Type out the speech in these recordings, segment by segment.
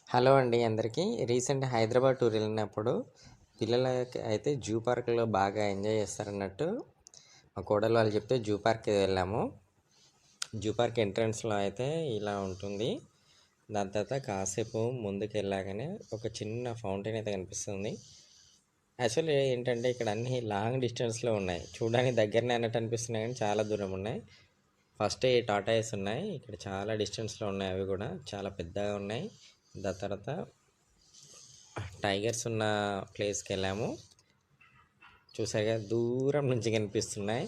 Hello అండి అందరికీ. Recent Hyderabad tour వెళ్ళినప్పుడు పిల్లలకి అయితే జూ పార్క్‌లో బాగా ఎంజాయ్ చేస్తారన్నట్టు మా కోడలు వాళ్ళు చెప్తే జూ పార్క్‌కి వెళ్ళాము. జూ పార్క్ ఎంట్రన్స్‌లో అయితే ఇలా ఉంటుంది. దాని తర్వాత కాసేపు ముందుకెళ్ళగానే ఒక చిన్న ఫౌంటైన్ అయితే కనిపిస్తుంది. యాక్చువల్లీ ఏంటంటే ఇక్కడ అన్నీ లాంగ్ డిస్టెన్స్‌లో ఉన్నాయి. చూడడానికి దగ్గరనే అన్నట్టు అనిపిస్తున్నాయి కానీ చాలా దూరం ఉన్నాయి. ఫస్ట్ ఈ టాటాయిస్ ఉన్నాయి. ఇక్కడ చాలా డిస్టెన్స్‌లో ఉన్నాయి. అవి కూడా చాలా పెద్దగా ఉన్నాయి. దాని తర్వాత టైగర్స్ ఉన్న ప్లేస్కి వెళ్ళాము. చూసారుగా దూరం నుంచి కనిపిస్తున్నాయి.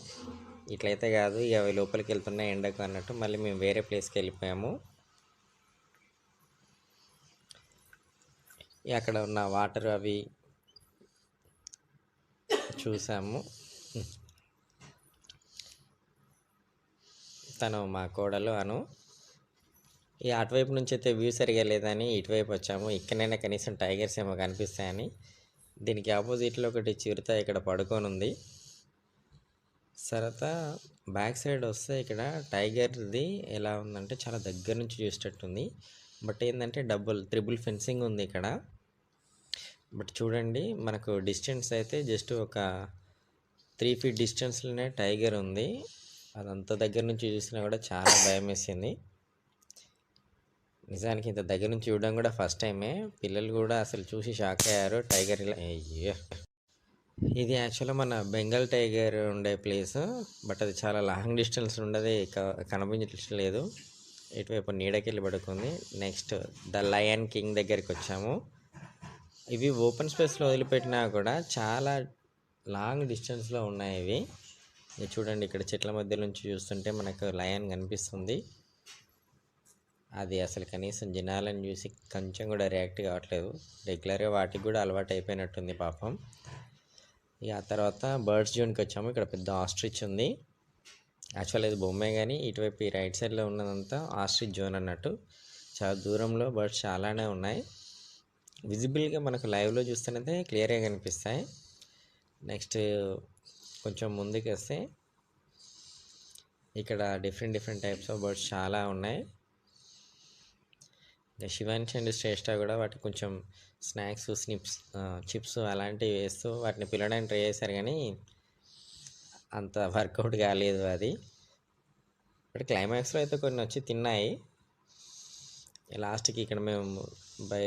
ఇట్లయితే కాదు ఇక అవి లోపలికి వెళ్తున్నాయి ఎండకు అన్నట్టు మళ్ళీ మేము వేరే ప్లేస్కి వెళ్ళిపోయాము. అక్కడ ఉన్న వాటర్ అవి చూసాము. తను మా కోడలు అను అటువైపు నుంచి అయితే వ్యూ సరిగా లేదని ఇటువైపు వచ్చాము. ఇక్కడైనా కనీసం టైగర్స్ ఏమో కనిపిస్తాయని. దీనికి ఆపోజిట్లో ఒకటి చిరుత ఇక్కడ పడుకొని ఉంది. తర్వాత బ్యాక్ సైడ్ వస్తే ఇక్కడ టైగర్ది ఎలా ఉందంటే చాలా దగ్గర నుంచి చూసేటట్టుంది. బట్ ఏంటంటే త్రిబుల్ ఫెన్సింగ్ ఉంది ఇక్కడ. బట్ చూడండి మనకు డిస్టెన్స్ అయితే జస్ట్ ఒక 3 feet డిస్టెన్స్లోనే టైగర్ ఉంది. అదంత దగ్గర నుంచి చూసినా కూడా చాలా భయం వేసింది. నిజానికి ఇంత దగ్గర నుంచి చూడడం కూడా ఫస్ట్ టైమే. పిల్లలు కూడా అసలు చూసి షాక్ అయ్యారు. టైగర్ ఇలా అయ్యో, ఇది యాక్చువల్గా మన బెంగాల్ టైగర్ ఉండే ప్లేస్. బట్ అది చాలా లాంగ్ డిస్టెన్స్ ఉండదు, కనిపించట్లేదు. ఇటువైపు నీడకెళ్ళి పడుకుంది. నెక్స్ట్ ద లయన్ కింగ్ దగ్గరికి వచ్చాము. ఇవి ఓపెన్ స్పేస్లో వదిలిపెట్టినా కూడా చాలా లాంగ్ డిస్టెన్స్లో ఉన్నాయి ఇవి. చూడండి ఇక్కడ చెట్ల మధ్య నుంచి చూస్తుంటే మనకు లయన్ కనిపిస్తుంది. అది అసలు కనీసం జనాలను చూసి కొంచెం కూడా రియాక్ట్ కావట్లేదు. రెగ్యులర్గా వాటికి కూడా అలవాటు అయిపోయినట్టుంది పాపం. ఆ తర్వాత బర్డ్స్ జోన్కి వచ్చాము. ఇక్కడ పెద్ద ఆస్ట్రిచ్ ఉంది. యాక్చువల్ ఇది బొమ్మే కానీ ఇటువైపు ఈ రైట్ సైడ్లో ఉన్నదంతా ఆస్ట్రిచ్ జోన్ అన్నట్టు. చాలా దూరంలో బర్డ్స్ చాలానే ఉన్నాయి. విజిబుల్గా మనకు లైవ్లో చూస్తేనైతే క్లియర్గా కనిపిస్తాయి. నెక్స్ట్ కొంచెం ముందుకు వస్తే ఇక్కడ డిఫరెంట్ టైప్స్ ఆఫ్ బర్డ్స్ చాలా ఉన్నాయి. శివాంశ్ అండ్ శ్రేష్ఠ కూడా వాటికి కొంచెం స్నాక్స్ చిప్స్ అలాంటివి వేస్తూ వాటిని పిలవడానికి ట్రై చేశారు కానీ అంత వర్కౌట్ కాలేదు అది. బట్ క్లైమాక్స్లో అయితే కొన్ని వచ్చి తిన్నాయి. లాస్ట్కి ఇక్కడ మేము బై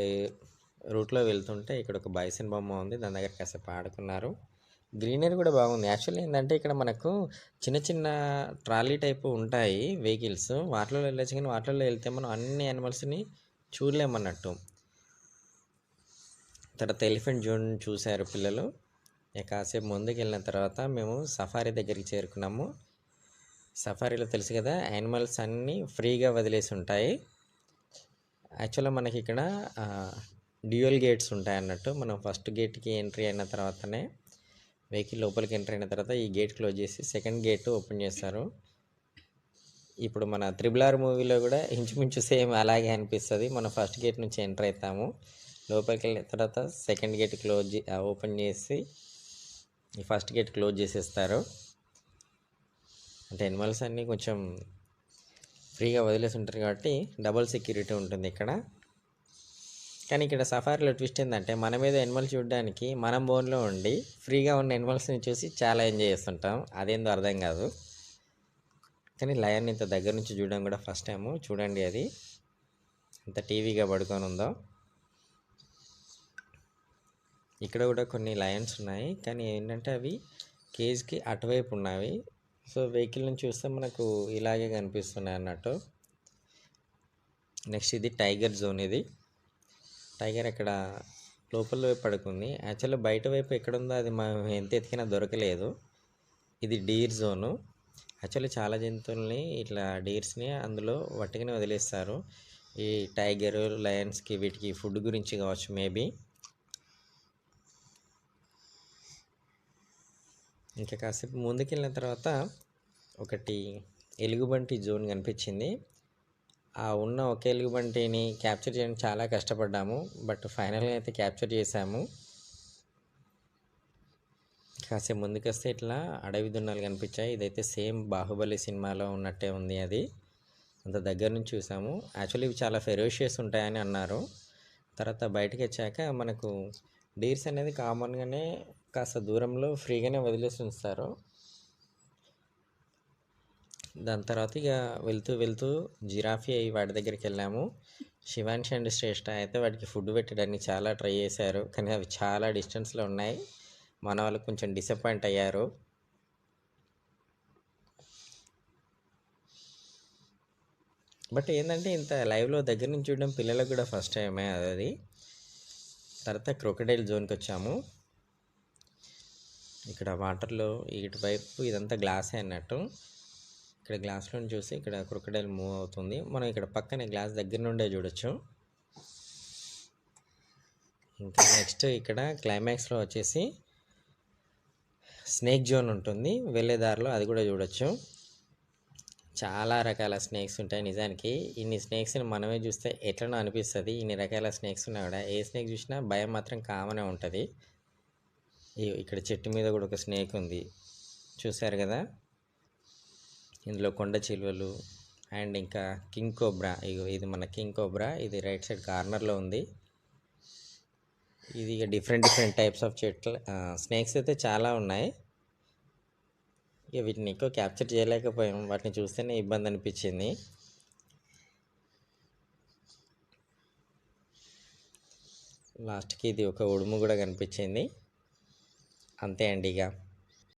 రూట్లో వెళ్తుంటే ఇక్కడ ఒక బైసన్ బొమ్మ ఉంది. దాని దగ్గర కాసేపు ఆడుకున్నారు. గ్రీనరీ కూడా బాగుంది. యాక్చువల్లీ ఏంటంటే ఇక్కడ మనకు చిన్న ట్రాలీ టైపు ఉంటాయి వెహికల్స్. వాటిలో వెళ్ళచ్చు కానీ వాటిలో వెళ్తే మనం అన్ని యానిమల్స్ని చూడలేమన్నట్టు. తర్వాత ఎలిఫెంట్ జోన్ చూశారు పిల్లలు. కాసేపు ముందుకు వెళ్ళిన తర్వాత మేము సఫారీ దగ్గరికి చేరుకున్నాము. సఫారీలో తెలుసు కదా యానిమల్స్ అన్నీ ఫ్రీగా వదిలేసి ఉంటాయి. యాక్చువల్గా మనకి ఇక్కడ డ్యూయల్ గేట్స్ ఉంటాయి అన్నట్టు. మనం ఫస్ట్ గేట్కి ఎంట్రీ అయిన తర్వాతనే వెహికల్ లోపలికి ఎంటర్ అయిన తర్వాత ఈ గేట్ క్లోజ్ చేసి సెకండ్ గేట్ ఓపెన్ చేస్తారు. ఇప్పుడు మన RRR మూవీలో కూడా ఇంచుమించు సేమ్ అలాగే అనిపిస్తుంది. మనం ఫస్ట్ గేట్ నుంచి ఎంటర్ అవుతాము. లోపలికి వెళ్ళిన తర్వాత సెకండ్ గేట్ ఓపెన్ చేసి ఈ ఫస్ట్ గేట్ క్లోజ్ చేసేస్తారు. అంటే యానిమల్స్ అన్నీ కొంచెం ఫ్రీగా వదిలేసి ఉంటారు కాబట్టి డబుల్ సెక్యూరిటీ ఉంటుంది ఇక్కడ. కానీ ఇక్కడ సఫారీలో ట్విస్ట్ ఏంటంటే మన మీద యానిమల్స్ చూడడానికి మనం బోన్లో ఉండి ఫ్రీగా ఉన్న యానిమల్స్ని చూసి చాలా ఎంజాయ్ చేస్తుంటాం. అదేందో అర్థం కాదు. కానీ లయన్ ఇంత దగ్గర నుంచి చూడడం కూడా ఫస్ట్ టైము. చూడండి అది ఎంత టీవీగా పడుకొని ఉందో. ఇక్కడ కూడా కొన్ని లయన్స్ ఉన్నాయి కానీ ఏంటంటే అవి కేజ్కి అటువైపు ఉన్నవి. సో వెహికల్ నుంచి చూస్తే మనకు ఇలాగే కనిపిస్తున్నాయి అన్నట్టు. నెక్స్ట్ ఇది టైగర్ జోన్. ఇది టైగర్ అక్కడ లోపల వైపు పడుకుంది. యాక్చువల్లీ బయట వైపు ఎక్కడుందో అది మనం ఎంత ఎతికినా దొరకలేదు. ఇది డీర్ జోను. యాక్చువల్లీ చాలా జంతువుల్ని ఇట్లా డీర్స్ని అందులో వట్టిగానే వదిలేస్తారు. ఈ టైగర్ లయన్స్కి వీటికి ఫుడ్ గురించి కావచ్చు మేబీ. ఇంకా కాసేపు ముందుకెళ్ళిన తర్వాత ఒకటి ఎలుగుబంటి జోన్ కనిపించింది. ఉన్న ఒక ఎలుగుబంటిని క్యాప్చర్ చేయడానికి చాలా కష్టపడ్డాము. బట్ ఫైనల్గా అయితే క్యాప్చర్ చేసాము. కాసేపు ముందుకు వస్తే ఇట్లా అడవి దున్నాలు కనిపించాయి. ఇదైతే సేమ్ బాహుబలి సినిమాలో ఉన్నట్టే ఉంది. అది అంత దగ్గర నుంచి చూసాము. యాక్చువల్లీ ఇవి చాలా ఫెరోషియస్ ఉంటాయని అన్నారు. తర్వాత బయటకి వచ్చాక మనకు డీర్స్ అనేది కామన్గానే కాస్త దూరంలో ఫ్రీగానే వదిలేసి ఉంచుతారు. దాని తర్వాత ఇక వెళ్తూ వెళ్తూ జిరాఫీ వాటి దగ్గరికి వెళ్ళాము. శివాంశ్ అండ్ శ్రేష్ఠ అయితే వాటికి ఫుడ్ పెట్టడానికి చాలా ట్రై చేశారు, కానీ అవి చాలా డిస్టెన్స్లో ఉన్నాయి. మన వాళ్ళు కొంచెం డిసప్పాయింట్ అయ్యారు. బట్ ఏంటంటే ఇంత లైవ్లో దగ్గర నుంచి చూడడం పిల్లలకు కూడా ఫస్ట్ టైమే అది. తర్వాత క్రొకడైల్ జోన్కి వచ్చాము. ఇక్కడ వాటర్లో ఇటువైపు ఇదంతా గ్లాసే అన్నట్టు. ఇక్కడ గ్లాస్లో చూసి ఇక్కడ క్రొకడైల్ మూవ్ అవుతుంది. మనం ఇక్కడ పక్కనే గ్లాస్ దగ్గర నుండే చూడొచ్చు. ఇంకా నెక్స్ట్ ఇక్కడ క్లైమాక్స్లో వచ్చేసి స్నేక్ జోన్ ఉంటుంది, వెళ్ళే దారిలో అది కూడా చూడొచ్చు. చాలా రకాల స్నేక్స్ ఉంటాయి. నిజానికి ఇన్ని స్నేక్స్ని మనమే చూస్తే ఎట్లనో అనిపిస్తుంది. ఇన్ని రకాల స్నేక్స్ ఉన్నా కూడా ఏ స్నేక్ చూసినా భయం మాత్రం కామనే ఉంటుంది. ఇక్కడ చెట్టు మీద కూడా ఒక స్నేక్ ఉంది, చూశారు కదా. ఇందులో కొండ చిలువలు అండ్ ఇంకా కింగ్ కోబ్రా. ఇది మన కింగ్ కోబ్రా, ఇది రైట్ సైడ్ కార్నర్లో ఉంది. ఇది ఇక డిఫరెంట్ టైప్స్ ఆఫ్ స్నేక్స్ అయితే చాలా ఉన్నాయి. ఇక వీటిని ఎక్కువ క్యాప్చర్ చేయలేకపోయాం, వాటిని చూస్తేనే ఇబ్బంది అనిపించింది. లాస్ట్కి ఇది ఒక ఉడుము కూడా కనిపించింది. అంతే అండి ఇక.